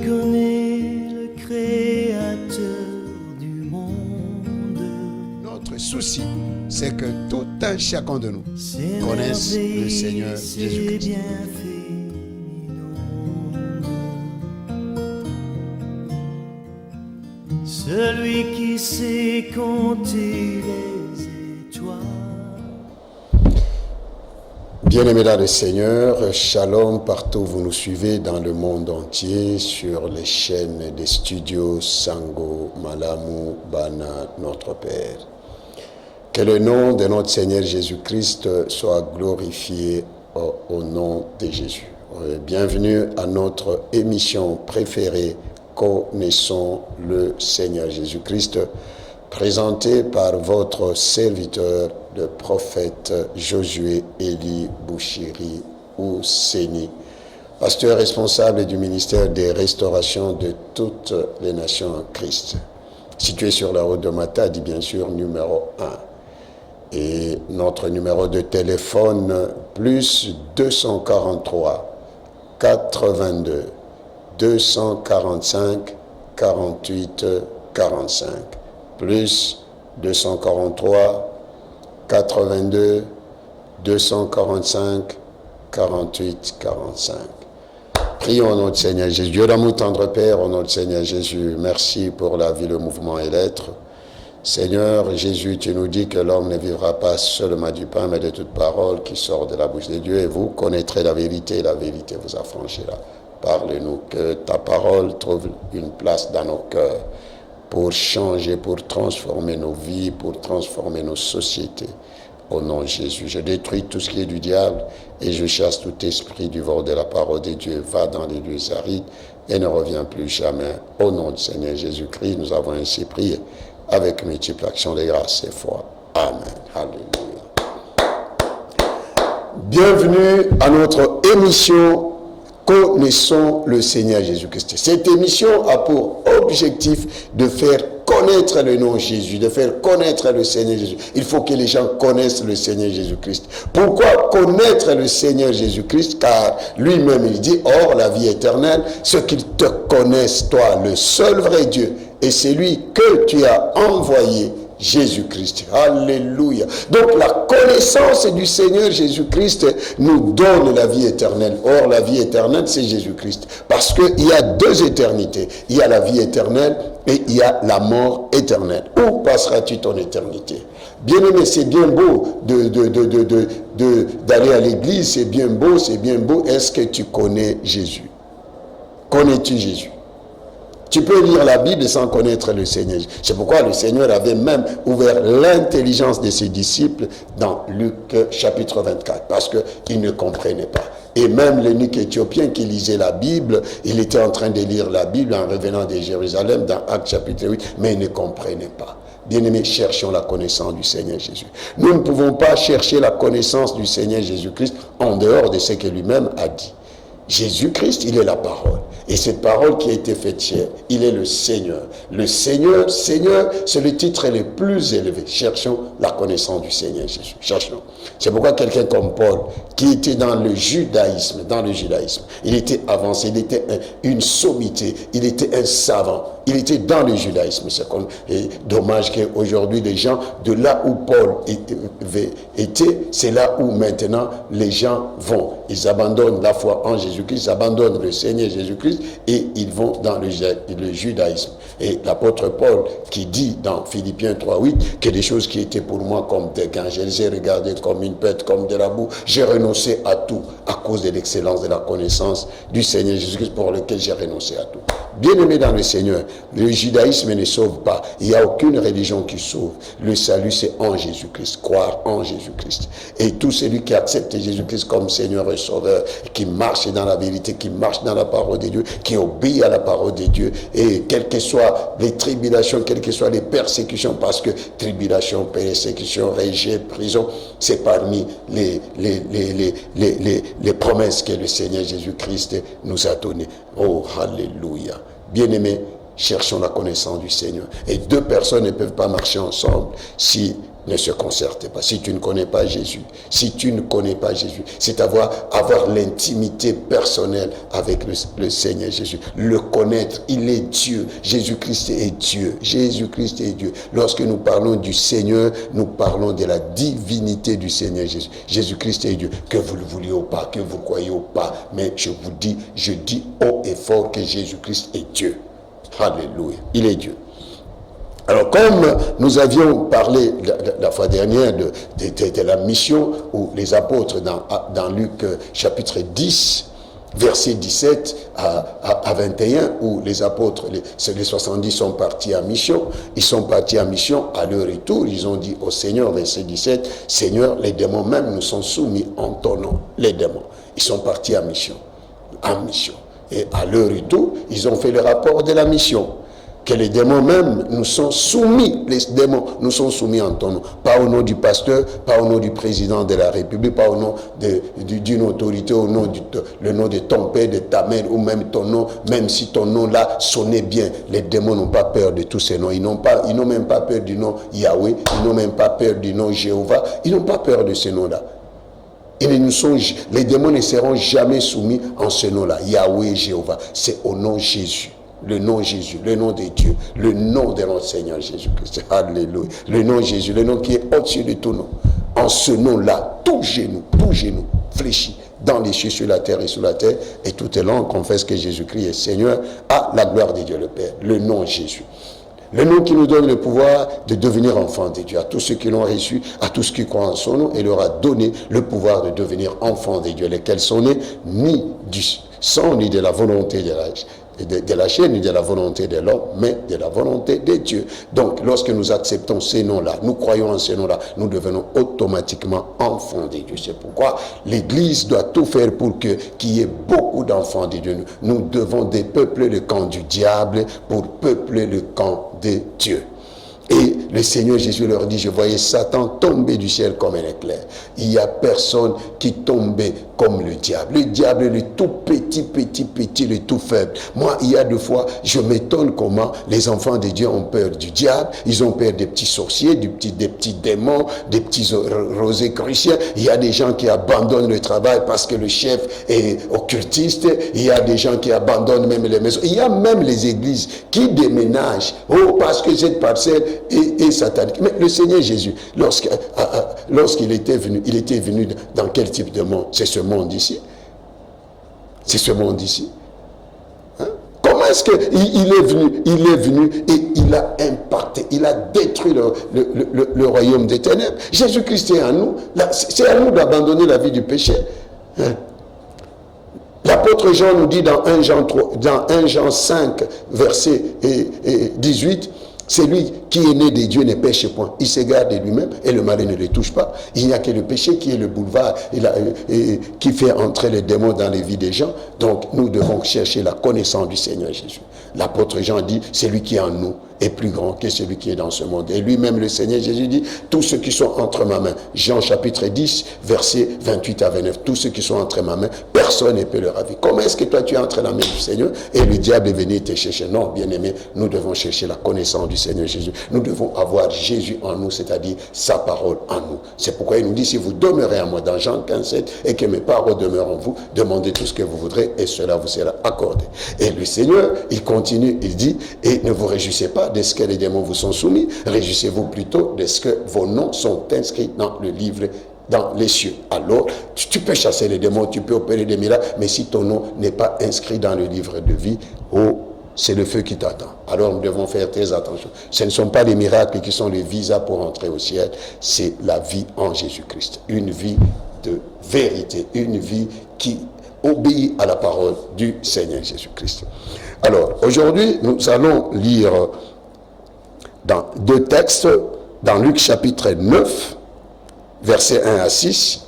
connais le Créateur du monde. Notre souci, c'est que tout un chacun de nous connaisse le Seigneur Jésus-Christ. Celui qui sait compter les étoiles. Bien-aimés dans le Seigneur, shalom partout où vous nous suivez dans le monde entier sur les chaînes des studios Sango, Malamu, Bana, notre Père. Que le nom de notre Seigneur Jésus-Christ soit glorifié au nom de Jésus. Bienvenue à notre émission préférée, Connaissons le Seigneur Jésus-Christ, présentée par votre serviteur, le prophète Josué Eli Bouchiri Ousseni, pasteur responsable du ministère des restaurations de toutes les nations en Christ, situé sur la route de Matadi, bien sûr, numéro 1. Et notre numéro de téléphone, plus 243 82 245 48 45, plus 243 82 245 48 45. Prions au nom du Seigneur Jésus. Dieu d'amour, tendre Père, au nom du Seigneur Jésus, merci pour la vie, le mouvement et l'être. Seigneur Jésus, tu nous dis que l'homme ne vivra pas seulement du pain, mais de toute parole qui sort de la bouche de Dieu. Et vous connaîtrez la vérité, et la vérité vous affranchira. Parle-nous, que ta parole trouve une place dans nos cœurs pour changer, pour transformer nos vies, pour transformer nos sociétés. Au nom de Jésus, je détruis tout ce qui est du diable et je chasse tout esprit du vol de la parole de Dieu. Va dans les lieux arides et ne reviens plus jamais. Au nom du Seigneur Jésus-Christ, nous avons ainsi prié avec multiples actions de grâce et foi. Amen. Alléluia. Bienvenue à notre émission Connaissons le Seigneur Jésus-Christ. Cette émission a pour objectif de faire connaître le nom Jésus, de faire connaître le Seigneur Jésus. Il faut que les gens connaissent le Seigneur Jésus-Christ. Pourquoi connaître le Seigneur Jésus-Christ? Car lui-même il dit, or la vie éternelle, ceux qui te connaissent, toi, le seul vrai Dieu, et c'est lui que tu as envoyé, Jésus-Christ. Alléluia. Donc la connaissance du Seigneur Jésus-Christ nous donne la vie éternelle. Or la vie éternelle c'est Jésus-Christ. Parce qu'il y a deux éternités. Il y a la vie éternelle et il y a la mort éternelle. Où passeras-tu ton éternité? Bien-aimé, c'est bien beau d'aller à l'église, c'est bien beau, c'est bien beau. Est-ce que tu connais Jésus? Connais-tu Jésus? Tu peux lire la Bible sans connaître le Seigneur. C'est pourquoi le Seigneur avait même ouvert l'intelligence de ses disciples dans Luc chapitre 24, parce qu'ils ne comprenaient pas. Et même l'eunuque éthiopien qui lisait la Bible, il était en train de lire la Bible en revenant de Jérusalem dans Actes chapitre 8, mais il ne comprenait pas. Bien-aimés, cherchons la connaissance du Seigneur Jésus. Nous ne pouvons pas chercher la connaissance du Seigneur Jésus-Christ en dehors de ce que lui-même a dit. Jésus-Christ, il est la parole. Et cette parole qui a été faite chair, il est le Seigneur. Le Seigneur, Seigneur, c'est le titre le plus élevé. Cherchons la connaissance du Seigneur Jésus. Cherchons. C'est pourquoi quelqu'un comme Paul, qui était dans le judaïsme, il était avancé, il était une sommité, il était un savant, il était dans le judaïsme. C'est comme, et dommage qu'aujourd'hui, les gens, de là où Paul était, c'est là où maintenant les gens vont. Ils abandonnent la foi en Jésus-Christ, ils abandonnent le Seigneur Jésus-Christ et ils vont dans le judaïsme. Et l'apôtre Paul qui dit dans Philippiens 3:8 que des choses qui étaient pour moi comme des gains, je les ai regardées comme une pète, comme de la boue. J'ai renoncé à tout à cause de l'excellence de la connaissance du Seigneur Jésus-Christ pour lequel j'ai renoncé à tout. Bien-aimé dans le Seigneur, le judaïsme ne sauve pas. Il n'y a aucune religion qui sauve. Le salut, c'est en Jésus-Christ. Croire en Jésus-Christ. Et tout celui qui accepte Jésus-Christ comme Seigneur et Sauveur, qui marche dans la vérité, qui marche dans la parole de Dieu, qui obéit à la parole de Dieu, et quelles que soient les tribulations, quelles que soient les persécutions, parce que tribulation, persécution, rejet, prison, c'est parmi les promesses que le Seigneur Jésus-Christ nous a données. Oh, alléluia. Bien-aimés, cherchons la connaissance du Seigneur. Et deux personnes ne peuvent pas marcher ensemble si ne se concertent pas. Si tu ne connais pas Jésus, c'est avoir l'intimité personnelle avec le Seigneur Jésus. Le connaître, il est Dieu. Jésus-Christ est Dieu. Jésus-Christ est Dieu. Lorsque nous parlons du Seigneur, nous parlons de la divinité du Seigneur Jésus. Jésus-Christ est Dieu. Que vous le vouliez ou pas, que vous croyez ou pas, mais je dis haut et fort que Jésus-Christ est Dieu. Alléluia. Il est Dieu. Alors, comme nous avions parlé la fois dernière de la mission où les apôtres dans Luc chapitre 10, verset 17 à 21, où les apôtres, les 70 sont partis en mission. Ils sont partis en mission. À leur retour, ils ont dit au Seigneur, verset 17, « Seigneur, les démons même nous sont soumis en ton nom. » Les démons. Ils sont partis en mission. Et à leur retour, ils ont fait le rapport de la mission. Que les démons même nous sont soumis, les démons nous sont soumis en ton nom. Pas au nom du pasteur, pas au nom du président de la République, pas au nom d'une autorité, au nom le nom de ton père, de ta mère, ou même ton nom, même si ton nom là sonnait bien. Les démons n'ont pas peur de tous ces noms. Ils n'ont même pas peur du nom Yahweh, ils n'ont même pas peur du nom Jéhovah, ils n'ont pas peur de ces noms-là. Les démons ne seront jamais soumis en ce nom-là, Yahweh, Jéhovah. C'est au nom Jésus. Le nom Jésus, le nom de Dieu, le nom de notre Seigneur Jésus-Christ. Alléluia. Le nom Jésus, le nom qui est au-dessus de tout nom. En ce nom-là, tout genou fléchit dans les cieux, sur la terre et sous la terre, et toute langue confesse que Jésus-Christ est Seigneur, à la gloire de Dieu le Père. Le nom Jésus. Le nom qui nous donne le pouvoir de devenir enfants de Dieu. À tous ceux qui l'ont reçu, à tous ceux qui croient en son nom, il leur a donné le pouvoir de devenir enfants de Dieu, lesquels sont nés ni du sang, ni de la volonté de la chair, ni de la volonté de l'homme, mais de la volonté de Dieu. Donc, lorsque nous acceptons ces noms-là, nous croyons en ces noms-là, nous automatiquement enfants de Dieu. C'est pourquoi l'Église doit tout faire pour qu'il y ait beaucoup d'enfants de Dieu. Nous devons dépeupler le camp du diable pour peupler le camp de Dieu. Et le Seigneur Jésus leur dit, je voyais Satan tomber du ciel comme un éclair. Il n'y a personne qui tombait comme le diable. Le diable est le tout petit, le tout faible. Moi, il y a 2 fois, je m'étonne comment les enfants de Dieu ont peur du diable. Ils ont peur des petits sorciers, des petits démons, des petits rosicruciens. Il y a des gens qui abandonnent le travail parce que le chef est occultiste. Il y a des gens qui abandonnent même les maisons. Il y a même les églises qui déménagent. Oh, parce que cette parcelle est satanique. Mais le Seigneur Jésus, lorsqu'il était venu dans quel type de monde? C'est ce monde ici. C'est ce monde ici. Hein? Comment est-ce qu'il est venu et il a impacté, il a détruit le royaume des ténèbres. Jésus-Christ est en nous. C'est à nous d'abandonner la vie du péché. Hein? L'apôtre Jean nous dit dans 1 Jean 5, verset 18, c'est lui qui est né de Dieu ne pêche point. Il se garde de lui-même et le mal ne le touche pas. Il n'y a que le péché qui est le boulevard qui fait entrer les démons dans les vies des gens. Donc nous devons chercher la connaissance du Seigneur Jésus. L'apôtre Jean dit, celui qui est en nous est plus grand que celui qui est dans ce monde. Et lui-même, le Seigneur Jésus dit, tous ceux qui sont entre ma main, Jean chapitre 10, versets 28 à 29, tous ceux qui sont entre ma main, personne ne peut leur ravir. Comment est-ce que toi tu es entre la main du Seigneur et le diable est venu te chercher? Non, bien aimé, nous devons chercher la connaissance du Seigneur Jésus. Nous devons avoir Jésus en nous, c'est-à-dire sa parole en nous. C'est pourquoi il nous dit, si vous demeurez en moi, dans Jean 15, 7, et que mes paroles demeurent en vous, demandez tout ce que vous voudrez et cela vous sera accordé. Et le Seigneur, il continue, il dit, et ne vous réjouissez pas de ce que les démons vous sont soumis, réjouissez-vous plutôt de ce que vos noms sont inscrits dans le livre dans les cieux. Alors, tu peux chasser les démons, tu peux opérer des miracles, mais si ton nom n'est pas inscrit dans le livre de vie, c'est le feu qui t'attend. Alors nous devons faire très attention. Ce ne sont pas les miracles qui sont les visas pour entrer au ciel, c'est la vie en Jésus-Christ. Une vie de vérité, une vie qui obéit à la parole du Seigneur Jésus-Christ. Alors, aujourd'hui, nous allons lire dans 2 textes, dans Luc chapitre 9, versets 1 à 6,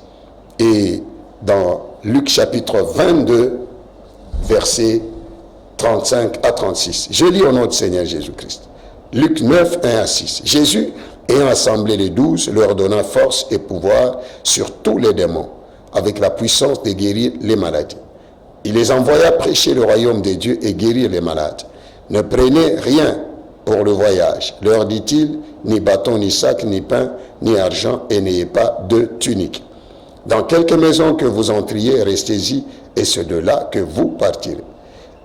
et dans Luc chapitre 22, versets 35 à 36. Je lis au nom du Seigneur Jésus-Christ. Luc 9, 1 à 6. Jésus, ayant assemblé les 12, leur donna force et pouvoir sur tous les démons, avec la puissance de guérir les maladies. Il les envoya prêcher le royaume de Dieu et guérir les malades. Ne prenez rien pour le voyage, leur dit-il, ni bâton, ni sac, ni pain, ni argent, et n'ayez pas de tunique. Dans quelque maison que vous entriez, restez-y, et c'est de là que vous partirez.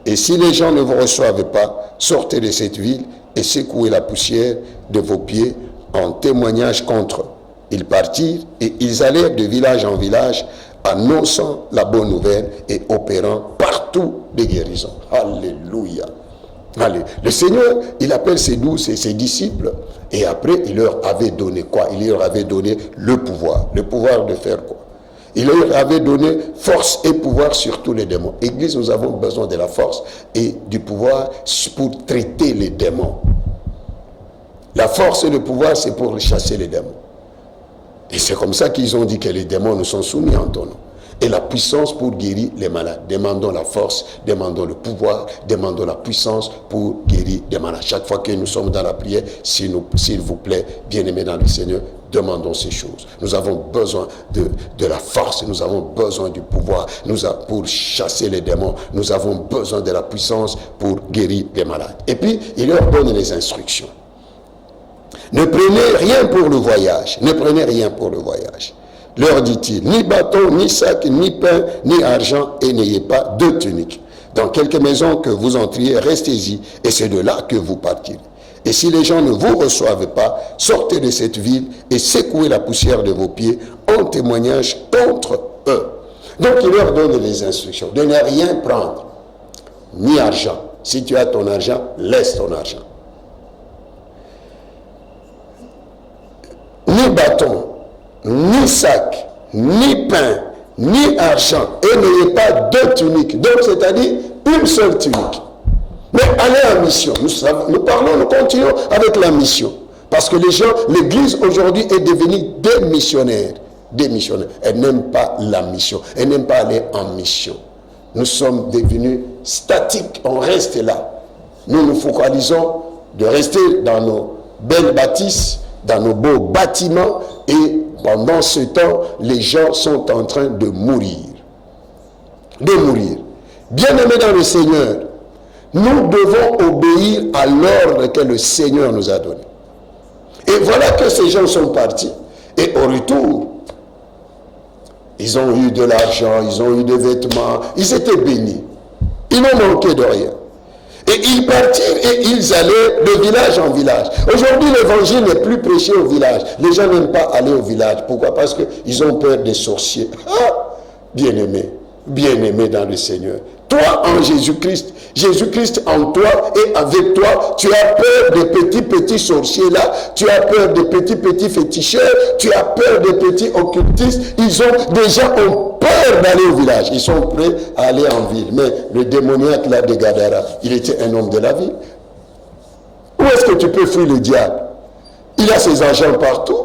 Et si les gens ne vous reçoivent pas, sortez de cette ville et secouez la poussière de vos pieds en témoignage contre eux. Ils partirent et ils allèrent de village en village, annonçant la bonne nouvelle et opérant partout des guérisons. Alléluia. Allez. Le Seigneur, il appelle ses douze et ses disciples, et après, il leur avait donné quoi? Il leur avait donné le pouvoir. Le pouvoir de faire quoi? Il leur avait donné force et pouvoir sur tous les démons. Église, nous avons besoin de la force et du pouvoir pour traiter les démons. La force et le pouvoir, c'est pour chasser les démons. Et c'est comme ça qu'ils ont dit que les démons nous sont soumis en ton nom. Et la puissance pour guérir les malades. Demandons la force, demandons le pouvoir, demandons la puissance pour guérir les malades. Chaque fois que nous sommes dans la prière, s'il vous plaît, bien-aimés dans le Seigneur, demandons ces choses. Nous avons besoin de la force, nous avons besoin du pouvoir pour chasser les démons. Nous avons besoin de la puissance pour guérir les malades. Et puis, il leur donne les instructions. Ne prenez rien pour le voyage. Ne prenez rien pour le voyage. Leur dit-il, ni bâton, ni sac, ni pain, ni argent, et n'ayez pas de tunique. Dans quelque maison que vous entriez, restez-y, et c'est de là que vous partirez. Et si les gens ne vous reçoivent pas, sortez de cette ville et secouez la poussière de vos pieds en témoignage contre eux. Donc il leur donne les instructions de ne rien prendre, ni argent. Si tu as ton argent, laisse ton argent. Ni bâton, ni sac, ni pain, ni argent, et n'ayez pas deux tuniques. Donc, c'est-à-dire une seule tunique. Mais allez en mission. Nous continuons avec la mission. Parce que les gens, l'Église aujourd'hui est devenue des missionnaires. Des missionnaires. Elle n'aime pas la mission. Elle n'aime pas aller en mission. Nous sommes devenus statiques. On reste là. Nous nous focalisons de rester dans nos belles bâtisses, dans nos beaux bâtiments, et pendant ce temps, les gens sont en train de mourir. De mourir. Bien-aimés dans le Seigneur, nous devons obéir à l'ordre que le Seigneur nous a donné. Et voilà que ces gens sont partis. Et au retour, ils ont eu de l'argent, ils ont eu des vêtements, ils étaient bénis. Ils n'ont manqué de rien. Et ils partirent et ils allaient de village en village. Aujourd'hui, l'évangile n'est plus prêché au village. Les gens n'aiment pas aller au village. Pourquoi? Parce qu'ils ont peur des sorciers. Ah, bien-aimé dans le Seigneur. Toi en Jésus-Christ, Jésus-Christ en toi et avec toi, tu as peur des petits sorciers là, tu as peur des petits féticheurs, tu as peur des petits occultistes. Déjà ont peur d'aller au village. Ils sont prêts à aller en ville. Mais le démoniaque là de Gadara, il était un homme de la ville. Où est-ce que tu peux fuir le diable? Il a ses agents partout.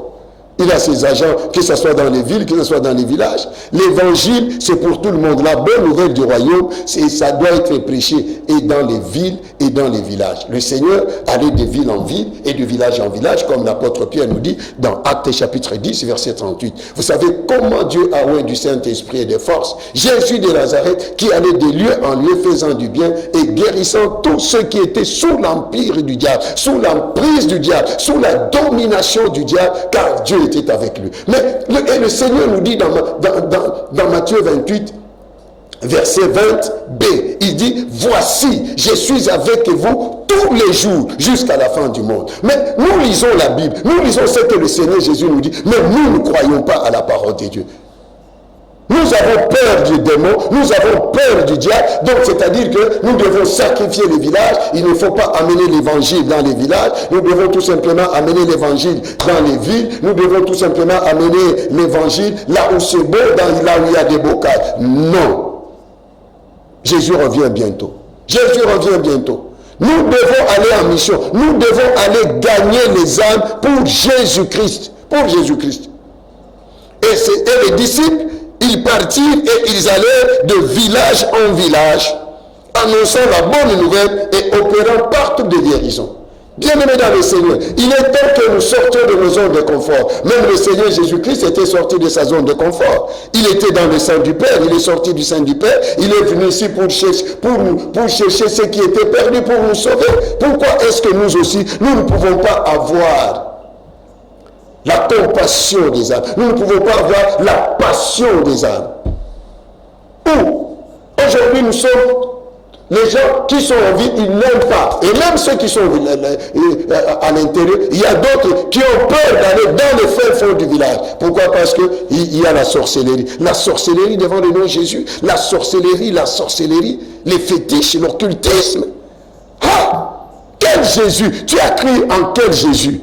Il a ses agents, que ce soit dans les villes, que ce soit dans les villages. L'évangile, c'est pour tout le monde. La bonne nouvelle du royaume, ça doit être prêché et dans les villes et dans les villages. Le Seigneur allait de ville en ville et de village en village, comme l'apôtre Pierre nous dit dans Actes chapitre 10, verset 38. Vous savez comment Dieu a oint du Saint-Esprit et de force Jésus de Nazareth, qui allait de lieu en lieu faisant du bien et guérissant tous ceux qui étaient sous l'empire du diable, sous l'emprise du diable, sous la domination du diable, car Dieu était avec lui. Mais le Seigneur nous dit dans Matthieu 28, verset 20b, il dit, voici, je suis avec vous tous les jours jusqu'à la fin du monde. Mais nous lisons la Bible, nous lisons ce que le Seigneur Jésus nous dit, mais nous ne croyons pas à la parole de Dieu. Nous avons peur du démon, nous avons peur du diable, donc c'est-à-dire que nous devons sacrifier les villages, il ne faut pas amener l'évangile dans les villages, nous devons tout simplement amener l'évangile dans les villes, nous devons tout simplement amener l'évangile là où c'est beau, là où il y a des bocages. Non. Jésus revient bientôt. Jésus revient bientôt. Nous devons aller en mission, nous devons aller gagner les âmes pour Jésus-Christ. Pour Jésus-Christ. Et les disciples, ils partirent et ils allaient de village en village, annonçant la bonne nouvelle et opérant partout des guérisons. Bien-aimés dans le Seigneur, il est temps que nous sortions de nos zones de confort. Même le Seigneur Jésus-Christ était sorti de sa zone de confort. Il était dans le sein du Père, il est sorti du sein du Père, il est venu ici pour chercher ce qui était perdu, pour nous sauver. Pourquoi est-ce que nous aussi, nous ne pouvons pas avoir la compassion des âmes? Nous ne pouvons pas avoir la passion des âmes. Où aujourd'hui nous sommes... Les gens qui sont en vie, ils n'aiment pas. Et même ceux qui sont à l'intérieur, il y a d'autres qui ont peur d'aller dans le fin fond du village. Pourquoi? Parce qu'il y a la sorcellerie. La sorcellerie devant le nom de Jésus. La sorcellerie, les fétiches, l'occultisme. Ah! Quel Jésus? Tu as cru en quel Jésus?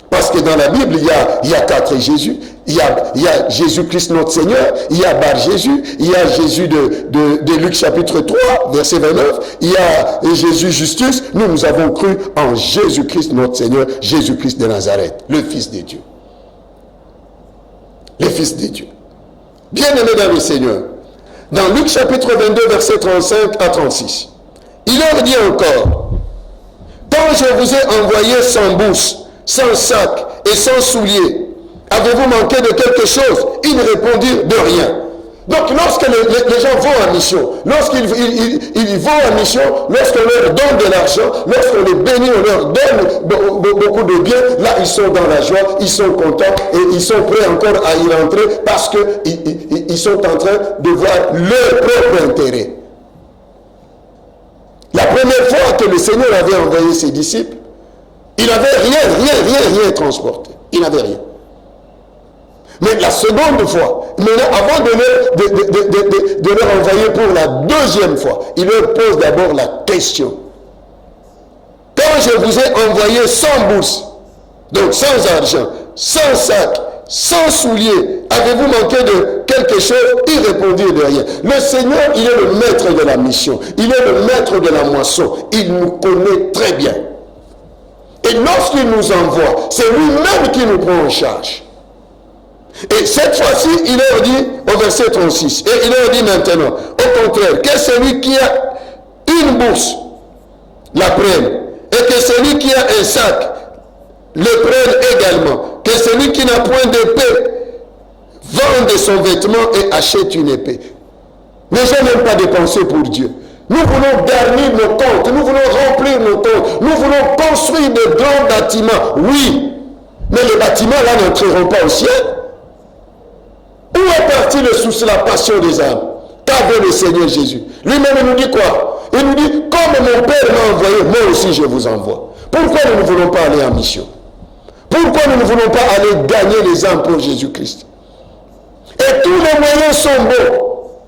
Parce que dans la Bible, il y a 4 Jésus. Il y a Jésus-Christ notre Seigneur, il y a Bar-Jésus, il y a Jésus de Luc chapitre 3, verset 29, il y a Jésus Justus. Nous avons cru en Jésus-Christ notre Seigneur, Jésus-Christ de Nazareth, le Fils de Dieu. Le Fils de Dieu. Bien-aimé dans le Seigneur, dans Luc chapitre 22, verset 35 à 36, il leur dit encore, quand je vous ai envoyé sans bourse, sans sac et sans souliers, avez-vous manqué de quelque chose? Ils répondirent de rien. Donc lorsque les gens vont en mission, lorsqu'ils vont en mission, lorsqu'on leur donne de l'argent, lorsqu'on les bénit, on leur donne beaucoup de biens, là ils sont dans la joie, ils sont contents et ils sont prêts encore à y rentrer parce qu'ils sont en train de voir leur propre intérêt. La première fois que le Seigneur avait envoyé ses disciples, il n'avait rien transporté. Il n'avait rien. Mais la seconde fois, avant de leur envoyer pour la deuxième fois, il leur pose d'abord la question. Quand je vous ai envoyé sans bourse, donc sans argent, sans sac, sans souliers, avez-vous manqué de quelque chose? Ils répondirent de rien. Le Seigneur, il est le maître de la mission. Il est le maître de la moisson. Il nous connaît très bien. Et lorsqu'il nous envoie, c'est lui-même qui nous prend en charge. Et cette fois-ci, il leur dit, au verset 36, et il leur dit maintenant, au contraire, que celui qui a une bourse la prenne, et que celui qui a un sac le prenne également, que celui qui n'a point d'épée vende son vêtement et achète une épée. Les gens n'aiment pas dépenser pour Dieu. Nous voulons garnir nos comptes, nous voulons remplir nos comptes, nous voulons construire de grands bâtiments, oui, mais les bâtiments là n'entreront pas au ciel. Où est parti le souci, la passion des âmes? Qu'avait le Seigneur Jésus? Lui-même il nous dit quoi? Il nous dit, comme mon Père m'a envoyé, moi aussi je vous envoie. Pourquoi nous ne voulons pas aller en mission? Pourquoi nous ne voulons pas aller gagner les âmes pour Jésus-Christ? Et tous les moyens sont bons.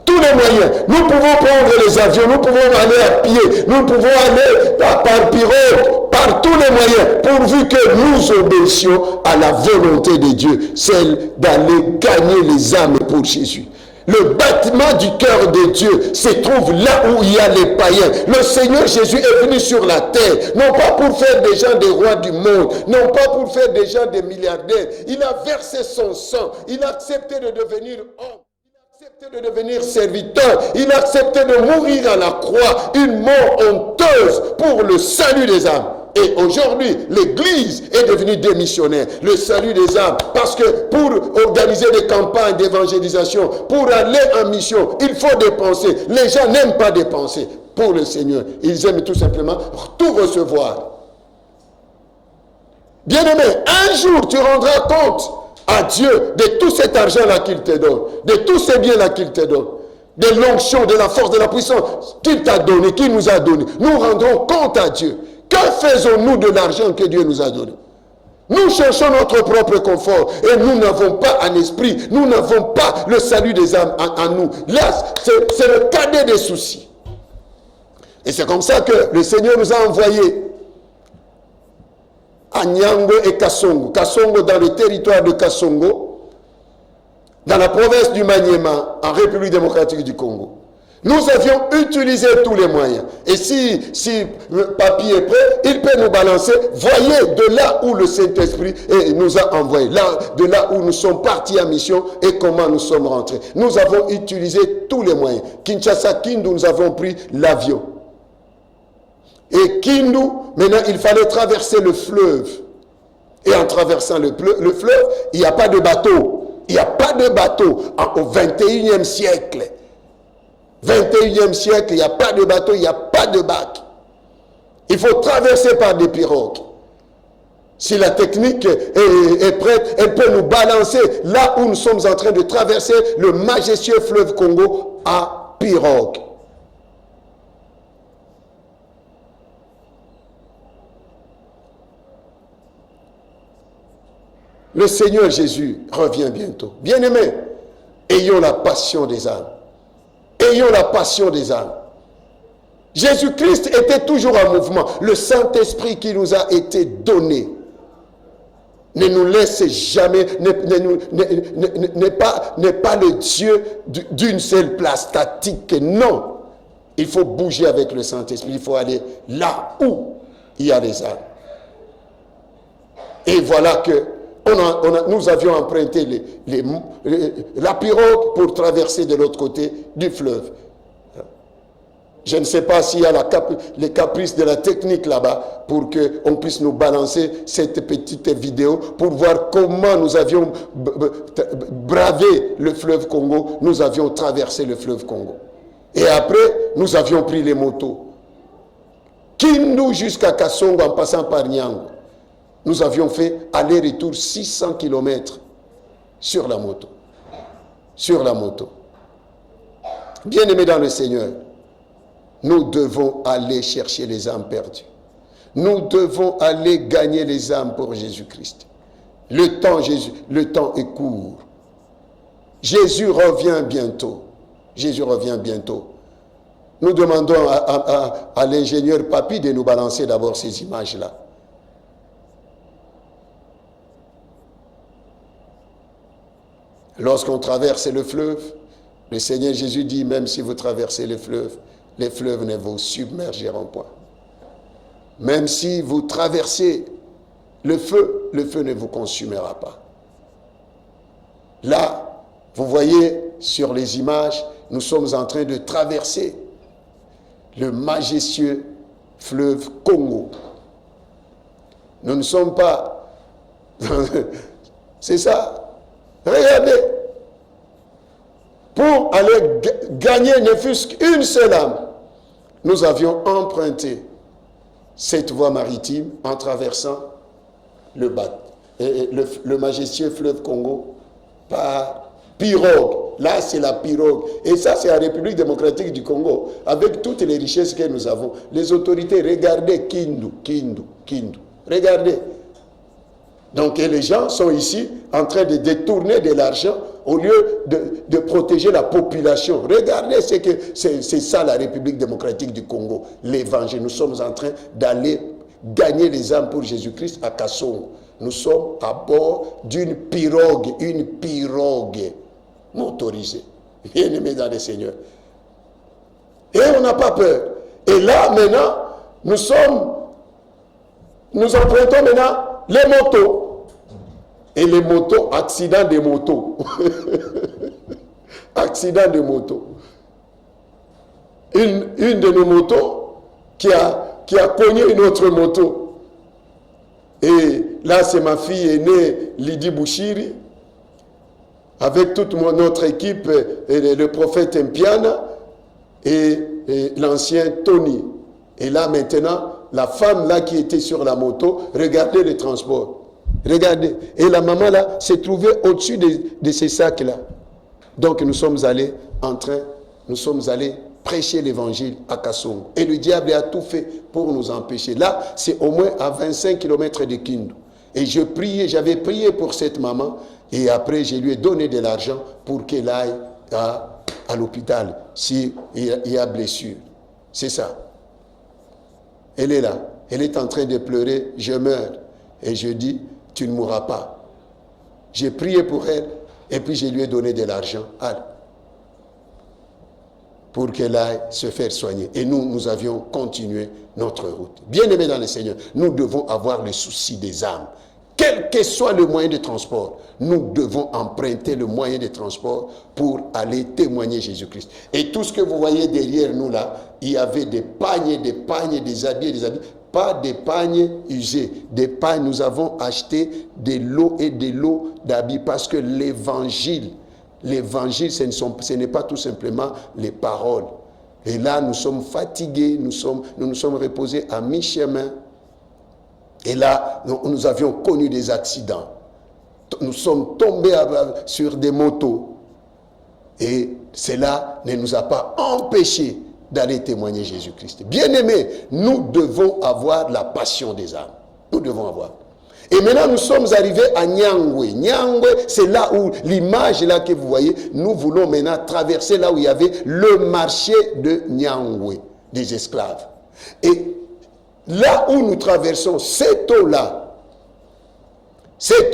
Tous les moyens. Nous pouvons prendre les avions, nous pouvons aller à pied, nous pouvons aller par pirogue, par tous les moyens, pourvu que nous obéissions à la volonté de Dieu, celle d'aller gagner les âmes pour Jésus. Le bâtiment du cœur de Dieu se trouve là où il y a les païens. Le Seigneur Jésus est venu sur la terre, non pas pour faire des gens des rois du monde, non pas pour faire des gens des milliardaires. Il a versé son sang, il a accepté de devenir homme. Il a accepté de devenir serviteur, il a accepté de mourir à la croix, une mort honteuse pour le salut des âmes. Et aujourd'hui, l'Église est devenue démissionnaire, le salut des âmes. Parce que pour organiser des campagnes d'évangélisation, pour aller en mission, il faut dépenser. Les gens n'aiment pas dépenser pour le Seigneur. Ils aiment tout simplement tout recevoir. Bien-aimé, un jour tu rendras compte à Dieu de tout cet argent-là qu'il te donne, de tous ces biens-là qu'il te donne, de l'onction, de la force, de la puissance qu'il t'a donné, qu'il nous a donné. Nous rendrons compte à Dieu. Que faisons-nous de l'argent que Dieu nous a donné? Nous cherchons notre propre confort et nous n'avons pas un esprit, nous n'avons pas le salut des âmes en nous. Là, c'est le cadet des soucis. Et c'est comme ça que le Seigneur nous a envoyés à Nyango et Kasongo. Kasongo dans le territoire de Kasongo, dans la province du Maniema, en République démocratique du Congo. Nous avions utilisé tous les moyens. Et si le papier est prêt, il peut nous balancer. Voyez de là où le Saint-Esprit nous a envoyés. De là où nous sommes partis en mission et comment nous sommes rentrés. Nous avons utilisé tous les moyens. Kinshasa, Kindu, nous avons pris l'avion. Et Kindu, maintenant, il fallait traverser le fleuve. Et en traversant le fleuve, il n'y a pas de bateau. Il n'y a pas de bateau au 21e siècle. 21e siècle, il n'y a pas de bateau, il n'y a pas de bac. Il faut traverser par des pirogues. Si la technique est prête, elle peut nous balancer là où nous sommes en train de traverser le majestueux fleuve Congo à pirogue. Le Seigneur Jésus revient bientôt. Bien-aimés, ayons la passion des âmes. Ayons la passion des âmes. Jésus-Christ était toujours en mouvement. Le Saint-Esprit qui nous a été donné ne nous laisse jamais, n'est pas le Dieu d'une seule place statique. Non. Il faut bouger avec le Saint-Esprit. Il faut aller là où il y a les âmes. Et voilà que nous avions emprunté la pirogue pour traverser de l'autre côté du fleuve. Je ne sais pas s'il y a les caprices de la technique là-bas pour qu'on puisse nous balancer cette petite vidéo pour voir comment nous avions bravé le fleuve Congo, nous avions traversé le fleuve Congo. Et après, nous avions pris les motos. Kindu jusqu'à Kasongo en passant par Nyango. Nous avions fait aller-retour 600 km sur la moto. Sur la moto. Bien-aimés dans le Seigneur, nous devons aller chercher les âmes perdues. Nous devons aller gagner les âmes pour Jésus-Christ. Le temps est court. Jésus revient bientôt. Jésus revient bientôt. Nous demandons à l'ingénieur Papi de nous balancer d'abord ces images-là. Lorsqu'on traverse le fleuve, le Seigneur Jésus dit, même si vous traversez les fleuves ne vous submergeront point. Même si vous traversez le feu ne vous consumera pas. Là, vous voyez sur les images, nous sommes en train de traverser le majestueux fleuve Congo. Nous ne sommes pas... C'est ça. Regardez. Pour aller gagner ne fût-ce qu'une seule âme, nous avions emprunté cette voie maritime en traversant le majestueux fleuve Congo par pirogue. Là, c'est la pirogue. Et ça, c'est la République démocratique du Congo. Avec toutes les richesses que nous avons. Les autorités, regardez Kindu. Regardez. Donc, et les gens sont ici en train de détourner de l'argent au lieu de protéger la population. Regardez, c'est ça la République démocratique du Congo, l'évangile. Nous sommes en train d'aller gagner les âmes pour Jésus-Christ à Kasongo. Nous sommes à bord d'une pirogue motorisée. Bien-aimés dans le Seigneur. Et on n'a pas peur. Et là, maintenant, nous empruntons maintenant les motos. Et les motos, accident des motos. Accident de moto. Une de nos motos qui a cogné une autre moto. Et là, c'est ma fille aînée, Lydie Bouchiri, avec toute notre équipe, et le prophète Mpiana et l'ancien Tony. Et là, maintenant, la femme là qui était sur la moto, regardez le transport. Regardez. Et la maman là s'est trouvée au-dessus de ces sacs-là. Donc nous sommes allés prêcher l'évangile à Kasongo. Et le diable a tout fait pour nous empêcher. Là, c'est au moins à 25 km de Kindu. Et j'avais prié pour cette maman. Et après, je lui ai donné de l'argent pour qu'elle aille à l'hôpital s'il y a blessure. C'est ça. Elle est là. Elle est en train de pleurer. Je meurs. Et je dis, tu ne mourras pas. J'ai prié pour elle et puis je lui ai donné de l'argent pour qu'elle aille se faire soigner. Et nous avions continué notre route. Bien-aimés dans le Seigneur, nous devons avoir le souci des âmes. quel que soit le moyen de transport, nous devons emprunter le moyen de transport pour aller témoigner Jésus-Christ. Et tout ce que vous voyez derrière nous là, il y avait des pagnes, des habits, pas des pagnes usés, des pagnes. Nous avons acheté des lots et des lots d'habits parce que l'évangile, ce n'est pas tout simplement les paroles. Et là, nous sommes fatigués, nous nous sommes reposés à mi-chemin. Et là, nous avions connu des accidents. Nous sommes tombés sur des motos. Et cela ne nous a pas empêchés d'aller témoigner Jésus-Christ. Bien-aimés, nous devons avoir la passion des âmes. Nous devons avoir. Et maintenant, nous sommes arrivés à Nyangwe. Nyangwe, c'est là où, l'image là que vous voyez, nous voulons maintenant traverser là où il y avait le marché de Nyangwe, des esclaves. Et là où nous traversons cette eau-là, c'est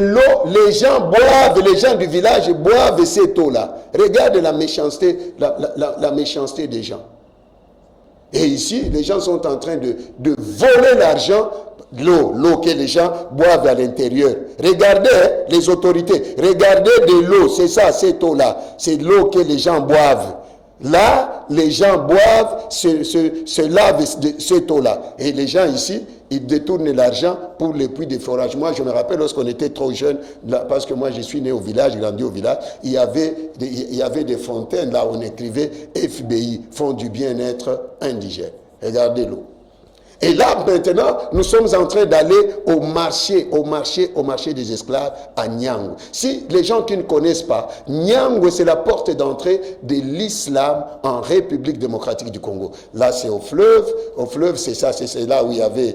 l'eau, les gens boivent, les gens du village boivent cette eau-là. Regarde la méchanceté, la méchanceté des gens. Et ici, les gens sont en train de voler l'argent, l'eau que les gens boivent à l'intérieur. Regardez les autorités, regardez de l'eau, c'est ça, cette eau-là. C'est l'eau que les gens boivent. Là, les gens boivent, se lavent cette eau-là. Et les gens ici, ils détournent l'argent pour les puits de forage. Moi, je me rappelle lorsqu'on était trop jeune, parce que moi, je suis né au village, grandi au village, il y avait des fontaines là où on écrivait FBI, Fonds du bien-être indigène. Regardez l'eau. Et là, maintenant, nous sommes en train d'aller au marché des esclaves à Nyangwe. Si les gens qui ne connaissent pas, Nyangwe, c'est la porte d'entrée de l'islam en République démocratique du Congo. Là, c'est au fleuve. Au fleuve, c'est ça, c'est là où il y avait,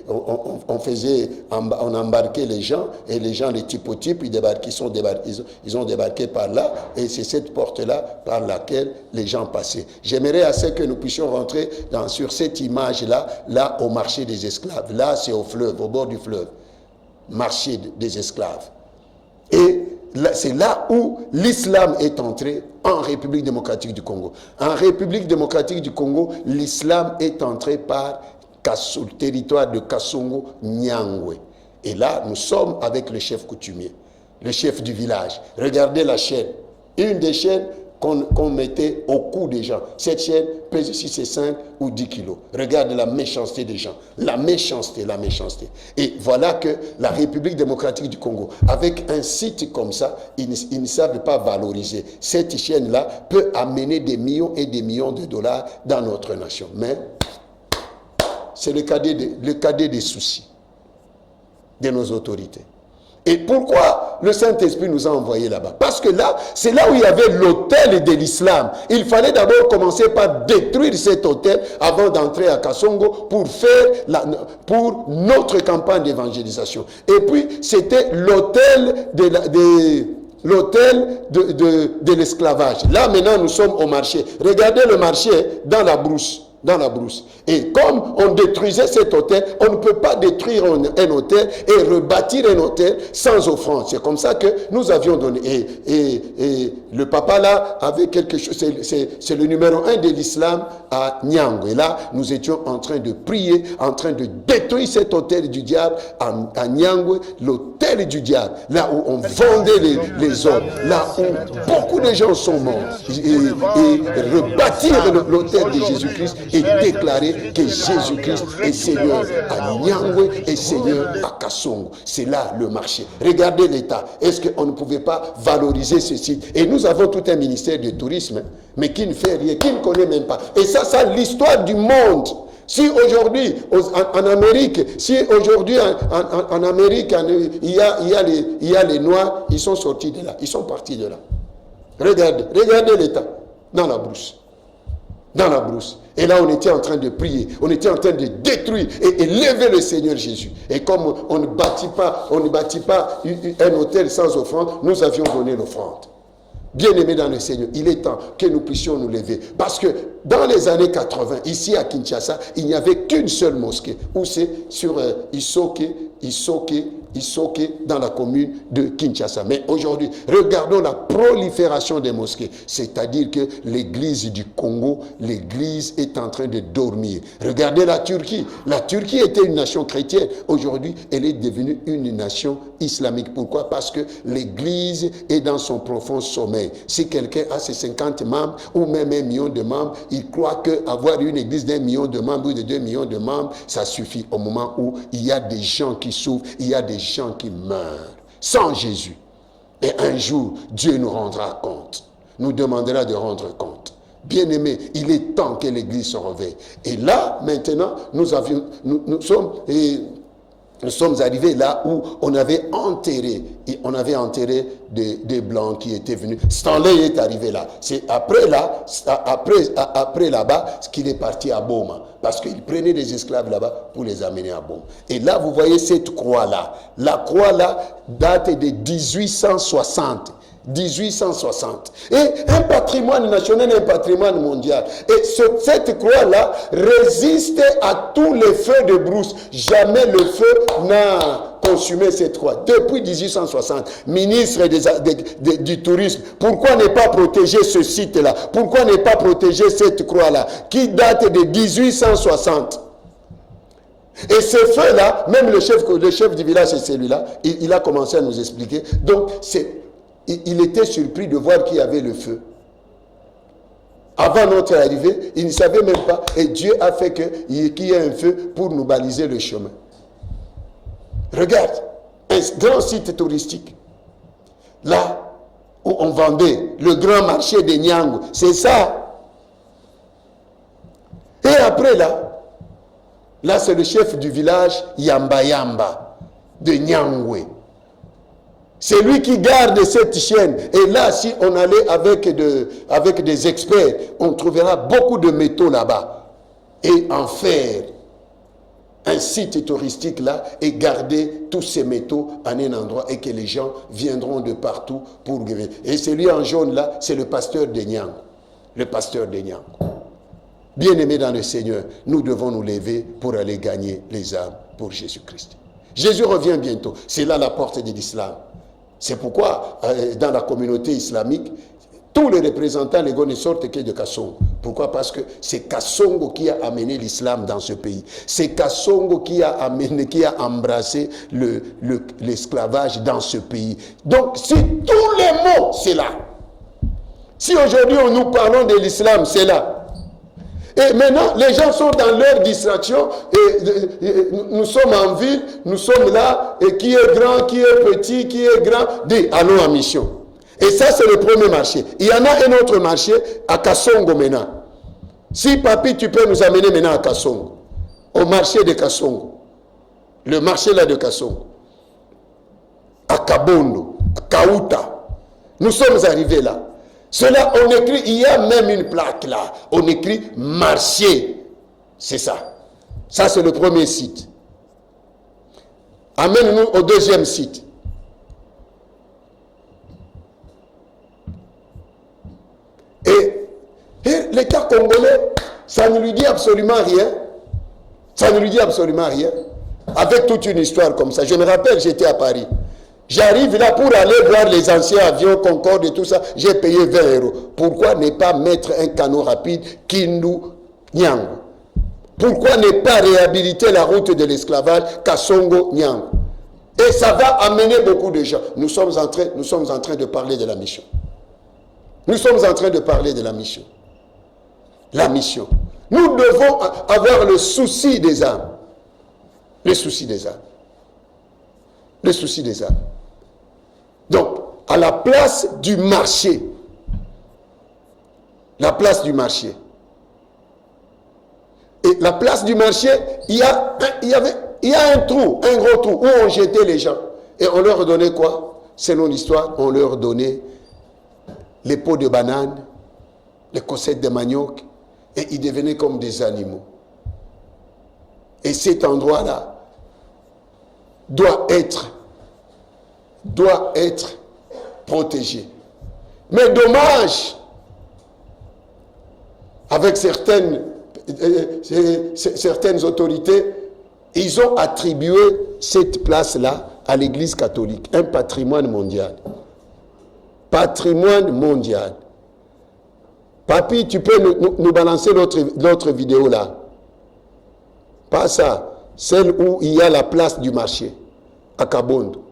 on embarquait les gens, et les gens, les types, ils ont débarqué par là, et c'est cette porte-là par laquelle les gens passaient. J'aimerais assez que nous puissions rentrer sur cette image-là, là, au marché des esclaves. Là, c'est au fleuve, au bord du fleuve. Marché des esclaves. Et c'est là où l'islam est entré en République démocratique du Congo. En République démocratique du Congo, l'islam est entré par le territoire de Kasongo, Nyangwe. Et là, nous sommes avec le chef coutumier, le chef du village. Regardez la chaîne. Une des chaînes qu'on mettait au cou des gens. Cette chaîne pèse ici, c'est 5 ou 10 kilos. Regarde la méchanceté des gens. La méchanceté. Et voilà que la République démocratique du Congo, avec un site comme ça, ils ne savent pas valoriser. Cette chaîne-là peut amener des millions et des millions de dollars dans notre nation. Mais c'est le cadet des soucis de nos autorités. Et pourquoi le Saint-Esprit nous a envoyés là-bas? Parce que là, c'est là où il y avait l'autel de l'islam. Il fallait d'abord commencer par détruire cet autel avant d'entrer à Kasongo pour notre campagne d'évangélisation. Et puis, c'était l'autel de l'esclavage. Là, maintenant, nous sommes au marché. Regardez le marché dans la brousse. Et comme on détruisait cet hôtel, on ne peut pas détruire un hôtel et rebâtir un hôtel sans offrande. C'est comme ça que nous avions donné. Et le papa là avait quelque chose, c'est le numéro 1 de l'islam à Nyangwe. Et là, nous étions en train de prier, en train de détruire cet hôtel du diable à Nyangwe, l'hôtel du diable, là où on vendait les hommes, là où beaucoup de gens sont morts. Et rebâtir l'hôtel de Jésus-Christ et déclarer que Jésus-Christ est Seigneur à Nyangwe et Seigneur à Kasongo. C'est là le marché. Regardez l'État. Est-ce qu'on ne pouvait pas valoriser ce site? Et nous avons tout un ministère de tourisme, mais qui ne fait rien, qui ne connaît même pas. Et ça, c'est l'histoire du monde. Si aujourd'hui, en Amérique, en Amérique, il y a les Noirs, ils sont sortis de là, ils sont partis de là. Regardez l'État, dans la brousse. Et là, on était en train de prier, on était en train de détruire et élever le Seigneur Jésus. Et comme on ne bâtit pas un hôtel sans offrande, nous avions donné l'offrande. Bien-aimés dans le Seigneur, il est temps que nous puissions nous lever. Parce que dans les années 80, ici à Kinshasa, il n'y avait qu'une seule mosquée. Où c'est sur Isoke Isoké dans la commune de Kinshasa. Mais aujourd'hui, regardons la prolifération des mosquées. C'est-à-dire que l'église du Congo, l'église est en train de dormir. Regardez la Turquie. La Turquie était une nation chrétienne. Aujourd'hui, elle est devenue une nation islamique. Pourquoi? Parce que l'église est dans son profond sommeil. Si quelqu'un a ses 50 membres ou même 1 million de membres, il croit qu'avoir une église d'1 million de membres ou de 2 millions de membres, ça suffit au moment où il y a des gens qui souffrent, il y a des gens qui meurent sans Jésus. Et un jour, Dieu nous rendra compte, nous demandera de rendre compte. Bien-aimés, il est temps que l'Église se réveille. Et là, maintenant, nous sommes arrivés là où on avait enterré des Blancs qui étaient venus. Stanley est arrivé là. C'est après là-bas qu'il est parti à Boma. Parce qu'il prenait des esclaves là-bas pour les amener à Boma. Et là, vous voyez cette croix-là. La croix-là date de 1860. 1860. Et un patrimoine national et un patrimoine mondial. Et cette croix-là résiste à tous les feux de brousse. Jamais le feu n'a consumé cette croix. Depuis 1860, ministre du tourisme, pourquoi ne pas protéger ce site-là? Pourquoi ne pas protéger cette croix-là qui date de 1860? Et ce feu-là, même le chef du village, c'est celui-là, il a commencé à nous expliquer. Donc, il était surpris de voir qu'il y avait le feu. Avant notre arrivée, il ne savait même pas. Et Dieu a fait qu'il y ait un feu pour nous baliser le chemin. Regarde, un grand site touristique. Là où on vendait le grand marché de Nyango. C'est ça. Et après là c'est le chef du village Yamba Yamba de Nyangwe. C'est lui qui garde cette chaîne. Et là, si on allait avec des experts, on trouvera beaucoup de métaux là-bas. Et en faire un site touristique là et garder tous ces métaux en un endroit et que les gens viendront de partout pour guérir. Et celui en jaune là, c'est le pasteur de Nyango. Le pasteur de Nyango. Bien-aimés dans le Seigneur, nous devons nous lever pour aller gagner les âmes pour Jésus-Christ. Jésus revient bientôt. C'est là la porte de l'islam. C'est pourquoi, dans la communauté islamique, tous les représentants légaux ne sortent que de Kassongo. Pourquoi? Parce que c'est Kassongo qui a amené l'islam dans ce pays. C'est Kassongo qui a embrassé l'esclavage dans ce pays. Donc, si tous les mots, c'est là. Si aujourd'hui nous parlons de l'islam, c'est là. Et maintenant, les gens sont dans leur distraction et nous sommes en ville, nous sommes là, et qui est grand, qui est petit, qui est grand, dit allons en mission. Et ça, c'est le premier marché. Il y en a un autre marché à Kassongo maintenant. Si papi, tu peux nous amener maintenant à Kassongo, au marché de Kassongo, le marché là de Kassongo, à Kabondo, à Kauta, nous sommes arrivés là. Cela, on écrit, il y a même une plaque là, on écrit marché. C'est ça. Ça, c'est le premier site. Amène-nous au deuxième site. Et l'État congolais, ça ne lui dit absolument rien. Ça ne lui dit absolument rien. Avec toute une histoire comme ça. Je me rappelle, j'étais à Paris. J'arrive là pour aller voir les anciens avions Concorde et tout ça. J'ai payé 20 €. Pourquoi ne pas mettre un canot rapide Kindu-Nyango? Pourquoi ne pas réhabiliter la route de l'esclavage Kassongo-Nyango? Et ça va amener beaucoup de gens. Nous sommes en train de parler de la mission. Nous sommes en train de parler de la mission. La mission. Nous devons avoir le souci des âmes. Le souci des âmes. Le souci des âmes. Donc, à la place du marché, la place du marché. Et la place du marché, il y a un trou, un gros trou, où on jetait les gens. Et on leur donnait quoi? Selon l'histoire, on leur donnait les peaux de banane, les cossettes de manioc, et ils devenaient comme des animaux. Et cet endroit-là doit être protégé. Mais dommage, avec certaines autorités, ils ont attribué cette place-là à l'Église catholique, un patrimoine mondial. Patrimoine mondial. Papi, tu peux nous balancer l'autre vidéo là. Pas ça. Celle où il y a la place du marché, à Kabondo.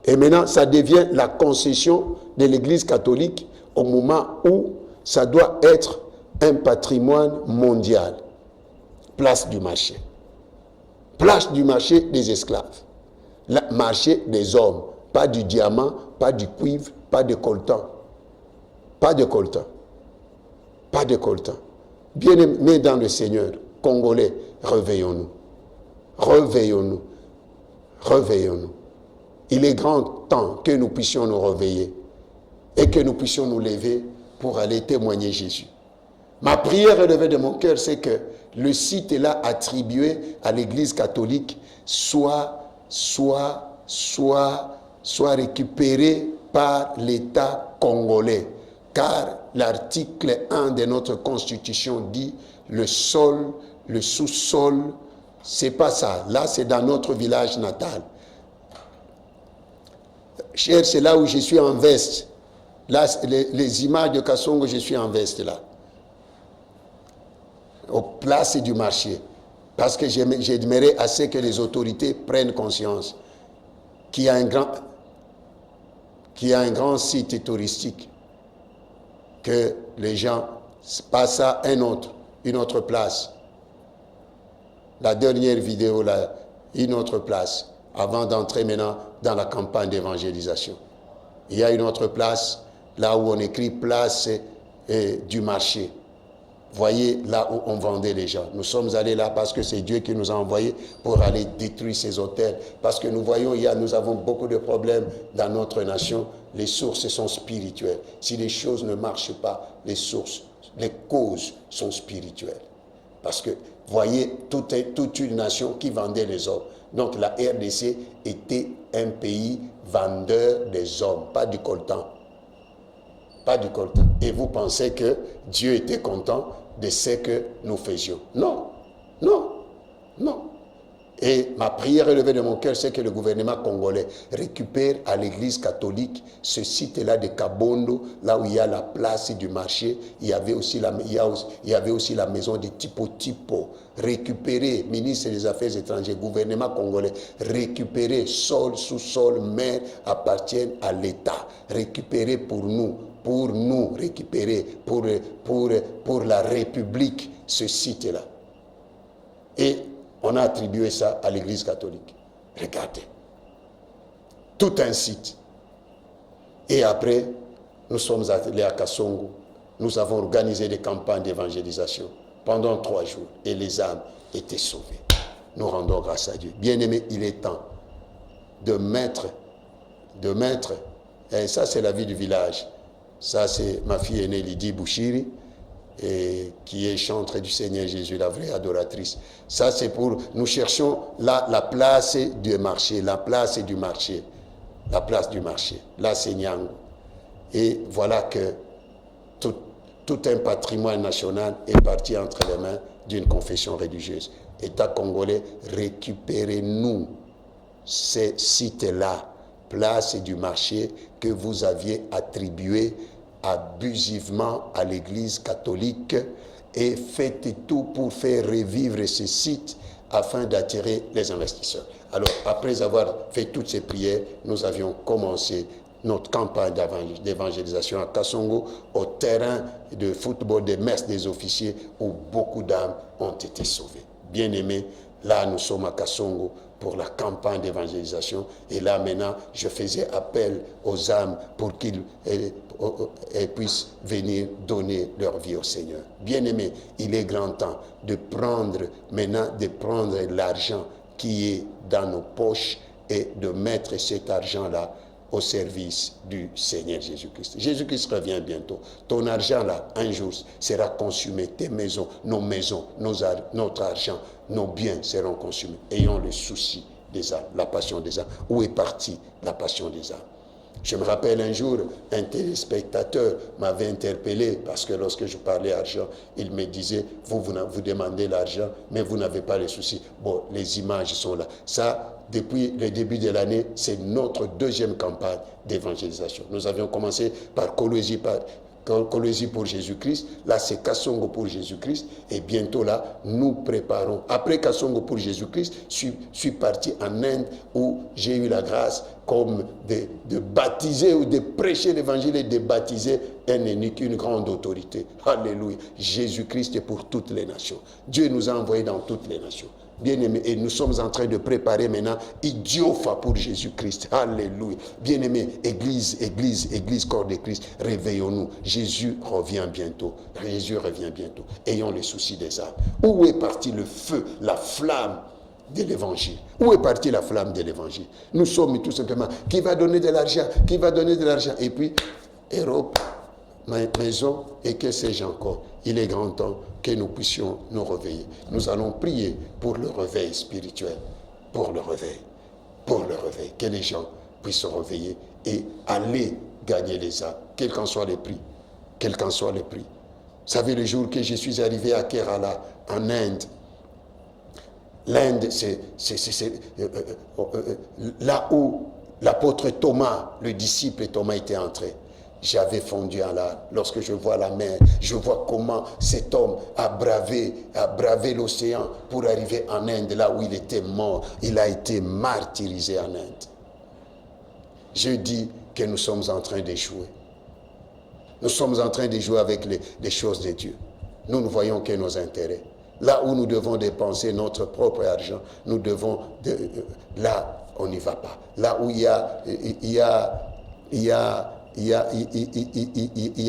Et maintenant, ça devient la concession de l'Église catholique au moment où ça doit être un patrimoine mondial. Place du marché. Place du marché des esclaves. Marché des hommes. Pas du diamant, pas du cuivre, pas de coltan. Pas de coltan. Pas de coltan. Bien-aimés dans le Seigneur, Congolais, réveillons-nous. Réveillons-nous. Réveillons-nous. Il est grand temps que nous puissions nous réveiller et que nous puissions nous lever pour aller témoigner Jésus. Ma prière élevée de mon cœur, c'est que le site là attribué à l'Église catholique soit récupéré par l'État congolais. Car l'article 1 de notre Constitution dit le sol, le sous-sol, c'est pas ça. Là, c'est dans notre village natal. Cher, c'est là où je suis en veste. Là, les images de Kassongo, je suis en veste là. Aux places du marché. Parce que j'aimerais assez que les autorités prennent conscience qu'il y a un grand site touristique, que les gens passent à une autre place. La dernière vidéo là, une autre place, avant d'entrer maintenant dans la campagne d'évangélisation. Il y a une autre place, là où on écrit place du marché. Voyez là où on vendait les gens. Nous sommes allés là parce que c'est Dieu qui nous a envoyés pour aller détruire ces hôtels. Parce que nous voyons, nous avons beaucoup de problèmes dans notre nation. Les sources sont spirituelles. Si les choses ne marchent pas, les causes sont spirituelles. Parce que, voyez, toute une nation qui vendait les hommes. Donc la RDC était un pays vendeur des hommes, pas du coltan. Pas du coltan. Et vous pensez que Dieu était content de ce que nous faisions. Non, non, non. Et ma prière élevée de mon cœur, c'est que le gouvernement congolais récupère à l'église catholique ce site-là de Kabondo, là où il y a la place du marché. Il y avait aussi la maison de Tipo. Récupérer, ministre des Affaires étrangères, gouvernement congolais, récupérer sol, sous-sol, mer appartiennent à l'État. Récupérer pour nous récupérer, pour la République, ce site-là. Et on a attribué ça à l'Église catholique. Regardez. Tout un site. Et après, nous sommes allés à Kassongo. Nous avons organisé des campagnes d'évangélisation pendant 3 jours. Et les âmes étaient sauvées. Nous rendons grâce à Dieu. Bien-aimés, il est temps de mettre, et ça c'est la vie du village. Ça c'est ma fille aînée Lydie Bouchiri, et qui est chantre du Seigneur Jésus, la vraie adoratrice. Ça c'est pour, nous cherchons là la place du marché, la place du marché. Là c'est Nyango. Et voilà que tout un patrimoine national est parti entre les mains d'une confession religieuse. État congolais, récupérez-nous ces sites-là, place du marché que vous aviez attribué abusivement à l'Église catholique, et faites tout pour faire revivre ces sites afin d'attirer les investisseurs. Alors, après avoir fait toutes ces prières, nous avions commencé notre campagne d'évangélisation à Kassongo, au terrain de football des messes des officiers, où beaucoup d'âmes ont été sauvées. Bien-aimés, là nous sommes à Kassongo pour la campagne d'évangélisation, et là maintenant je faisais appel aux âmes pour qu'ils puissent venir donner leur vie au Seigneur. Bien-aimés, il est grand temps de prendre l'argent qui est dans nos poches et de mettre cet argent-là au service du Seigneur Jésus-Christ. Jésus-Christ revient bientôt. Ton argent-là, un jour, sera consumé. Tes maisons, notre argent, nos biens seront consumés. Ayons le souci des âmes, la passion des âmes. Où est partie la passion des âmes? Je me rappelle un jour, un téléspectateur m'avait interpellé parce que lorsque je parlais argent, il me disait, vous demandez l'argent, mais vous n'avez pas les soucis. Bon, les images sont là. Ça, depuis le début de l'année, c'est notre deuxième campagne d'évangélisation. Nous avions commencé par Colosie pour Jésus-Christ, là c'est Kasongo pour Jésus-Christ, et bientôt là, nous préparons. Après Kasongo pour Jésus-Christ, je suis parti en Inde où j'ai eu la grâce comme de baptiser ou de prêcher l'évangile et de baptiser un eunuque, une grande autorité. Alléluia. Jésus-Christ est pour toutes les nations. Dieu nous a envoyés dans toutes les nations. Bien-aimés, et nous sommes en train de préparer maintenant Idiofa pour Jésus-Christ. Alléluia. Bien-aimés, Église, corps de Christ, réveillons-nous. Jésus revient bientôt. Jésus revient bientôt. Ayons les soucis des âmes. Où est parti le feu, la flamme de l'évangile? Où est partie la flamme de l'évangile? Nous sommes tout simplement, qui va donner de l'argent? Qui va donner de l'argent? Et puis, Europe, maison, et que sais-je encore? Il est grand temps que nous puissions nous réveiller. Nous allons prier pour le réveil spirituel, pour le réveil, que les gens puissent se réveiller et aller gagner les âmes, quel qu'en soit le prix, Vous savez, le jour que je suis arrivé à Kerala, en Inde, l'Inde, c'est là où l'apôtre Thomas, le disciple Thomas était entré. J'avais fondu en larmes. Lorsque je vois la mer, je vois comment cet homme a bravé l'océan pour arriver en Inde, là où il était mort. Il a été martyrisé en Inde. Je dis que nous sommes en train d'échouer. Nous sommes en train de jouer avec les choses de Dieu. Nous ne voyons que nos intérêts. Là où nous devons dépenser notre propre argent, nous devons... là, on n'y va pas. Là où il y a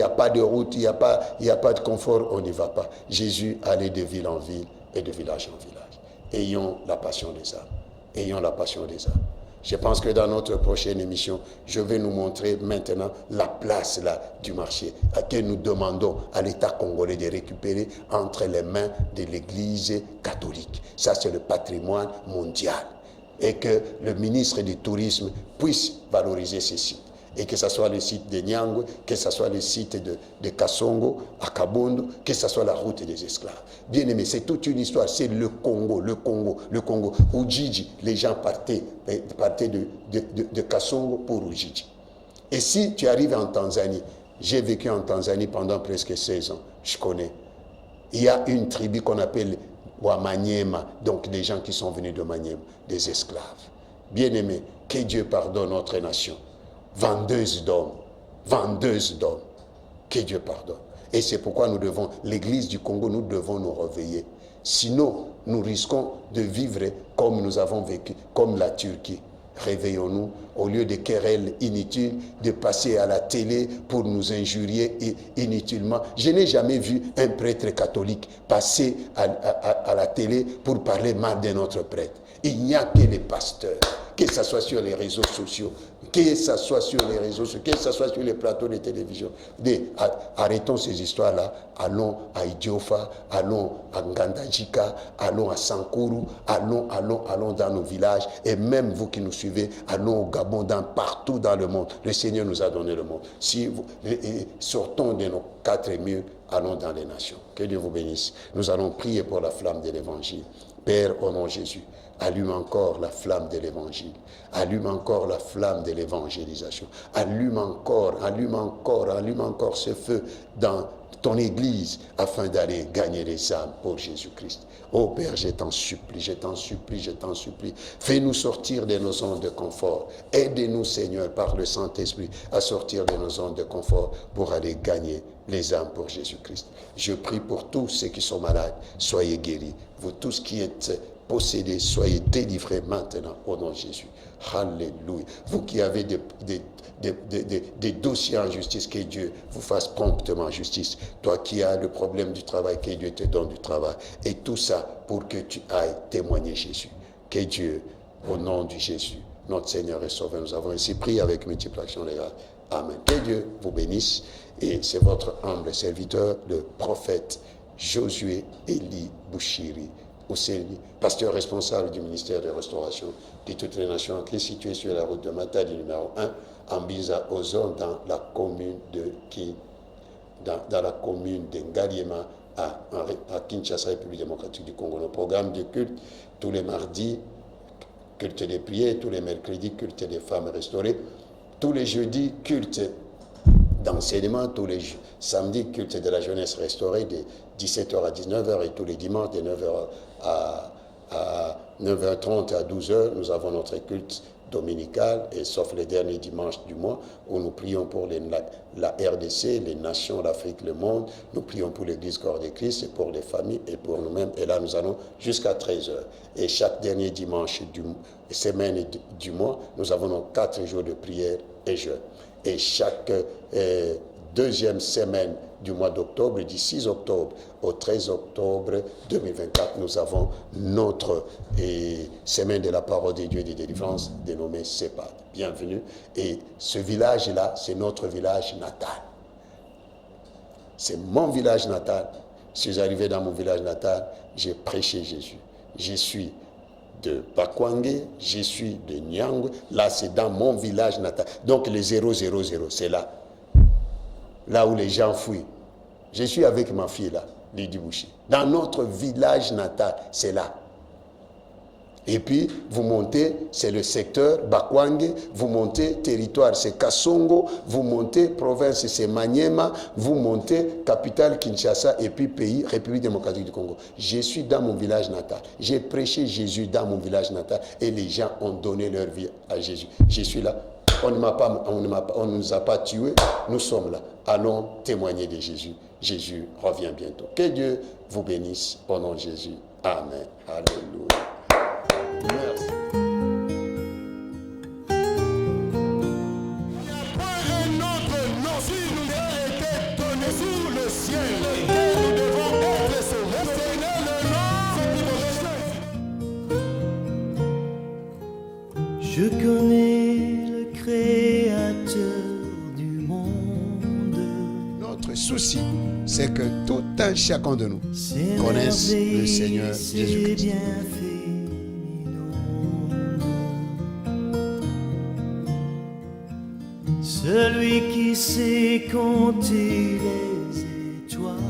pas de route, il y a pas de confort, on n'y va pas. Jésus allait de ville en ville et de village en village. Ayons la passion des âmes. Je pense que dans notre prochaine émission, je vais nous montrer maintenant la place là du marché à laquelle nous demandons à l'État congolais de récupérer entre les mains de l'Église catholique. Ça, c'est le patrimoine mondial. Et que le ministre du Tourisme puisse valoriser ces sites. Et que ce soit le site de Nyangwe, que ce soit le site de Kasongo, à Kabondo, que ce soit la route des esclaves. Bien aimé, c'est toute une histoire. C'est le Congo. Ujiji, les gens partaient de Kasongo pour Ujiji. Et si tu arrives en Tanzanie, j'ai vécu en Tanzanie pendant presque 16 ans, je connais. Il y a une tribu qu'on appelle Wamanyema, donc des gens qui sont venus de Manyema, des esclaves. Bien aimé, que Dieu pardonne notre nation. Vendeuse d'hommes, que Dieu pardonne. Et c'est pourquoi l'Église du Congo, nous devons nous réveiller. Sinon, nous risquons de vivre comme nous avons vécu, comme la Turquie. Réveillons-nous, au lieu de querelles inutiles, de passer à la télé pour nous injurier inutilement. Je n'ai jamais vu un prêtre catholique passer à la télé pour parler mal de notre prêtre. Il n'y a que les pasteurs, que ce soit sur les réseaux sociaux, que ce soit sur les plateaux de télévision. Arrêtons ces histoires-là. Allons à Idiofa, allons à Ngandajika, allons à Sankuru, allons dans nos villages. Et même vous qui nous suivez, allons au Gabon, partout dans le monde. Le Seigneur nous a donné le monde. Sortons de nos 4 murs, allons dans les nations. Que Dieu vous bénisse. Nous allons prier pour la flamme de l'Évangile. Père, au nom de Jésus, allume encore la flamme de l'Évangile. Allume encore la flamme de l'évangélisation. Allume encore ce feu dans ton Église afin d'aller gagner les âmes pour Jésus-Christ. Oh Père, je t'en supplie. Fais-nous sortir de nos zones de confort. Aide-nous, Seigneur, par le Saint-Esprit, à sortir de nos zones de confort pour aller gagner les âmes pour Jésus-Christ. Je prie pour tous ceux qui sont malades. Soyez guéris. Vous tous qui êtes possédés, soyez délivrés maintenant au nom de Jésus. Alléluia. Vous qui avez des dossiers en justice, que Dieu vous fasse promptement justice. Toi qui as le problème du travail, que Dieu te donne du travail. Et tout ça pour que tu ailles témoigner Jésus. Que Dieu, au nom de Jésus, notre Seigneur et Sauveur, nous avons ainsi prié avec multiplication des grâces. Amen. Que Dieu vous bénisse. Et c'est votre humble serviteur, le prophète Josué Eli Bouchiri. Ousseini, pasteur responsable du ministère de restauration de toutes les nations, qui est situé sur la route de Matadi numéro 1, en Biza, aux zones dans la commune de Ngaliema, à Kinshasa, République démocratique du Congo. Nos programmes de culte, tous les mardis, culte des prières, tous les mercredis, culte des femmes restaurées, tous les jeudis, culte d'enseignement, tous les samedis, culte de la jeunesse restaurée de 17h à 19h et tous les dimanches de 9h à 9h30 à 12h, nous avons notre culte dominical, et sauf les derniers dimanches du mois où nous prions pour la RDC, les nations, l'Afrique, le monde. Nous prions pour l'Église corps de Christ et pour les familles et pour nous-mêmes. Et là, nous allons jusqu'à 13h. Et chaque dernier dimanche semaine du mois, nous avons nos 4 jours de prière et jeûne. Et chaque deuxième semaine du mois d'octobre, du 6 octobre au 13 octobre 2024, nous avons notre semaine de la parole de Dieu et de délivrance dénommée CEPAD. Bienvenue. Et ce village-là, c'est notre village natal. C'est mon village natal. Je suis arrivé dans mon village natal, j'ai prêché Jésus. Je suis de Bakwangé, je suis de Nyangwe. Là, c'est dans mon village natal. Donc, le 000, c'est là. Là où les gens fuient. Je suis avec ma fille là, Lydie Boucher. Dans notre village natal, c'est là. Et puis, vous montez, c'est le secteur Bakwangé, vous montez, territoire, c'est Kassongo, vous montez, province, c'est Maniema, vous montez, capitale, Kinshasa, et puis pays, République démocratique du Congo. Je suis dans mon village natal. J'ai prêché Jésus dans mon village natal, et les gens ont donné leur vie à Jésus. Je suis là. On ne nous a pas tués, nous sommes là. Allons témoigner de Jésus. Jésus revient bientôt. Que Dieu vous bénisse au nom de Jésus. Amen. Alléluia. Merci. Il n'y a pas un autre nom qui nous a été donné sous le ciel. Nous devons être sauvés. Seigneur, le nom. Je connais le Créateur du monde. Notre souci, c'est que tout un chacun de nous Ses connaisse le Seigneur merveilles, ses Jésus-Christ. bienfaits m'inondent. Celui qui sait compter les étoiles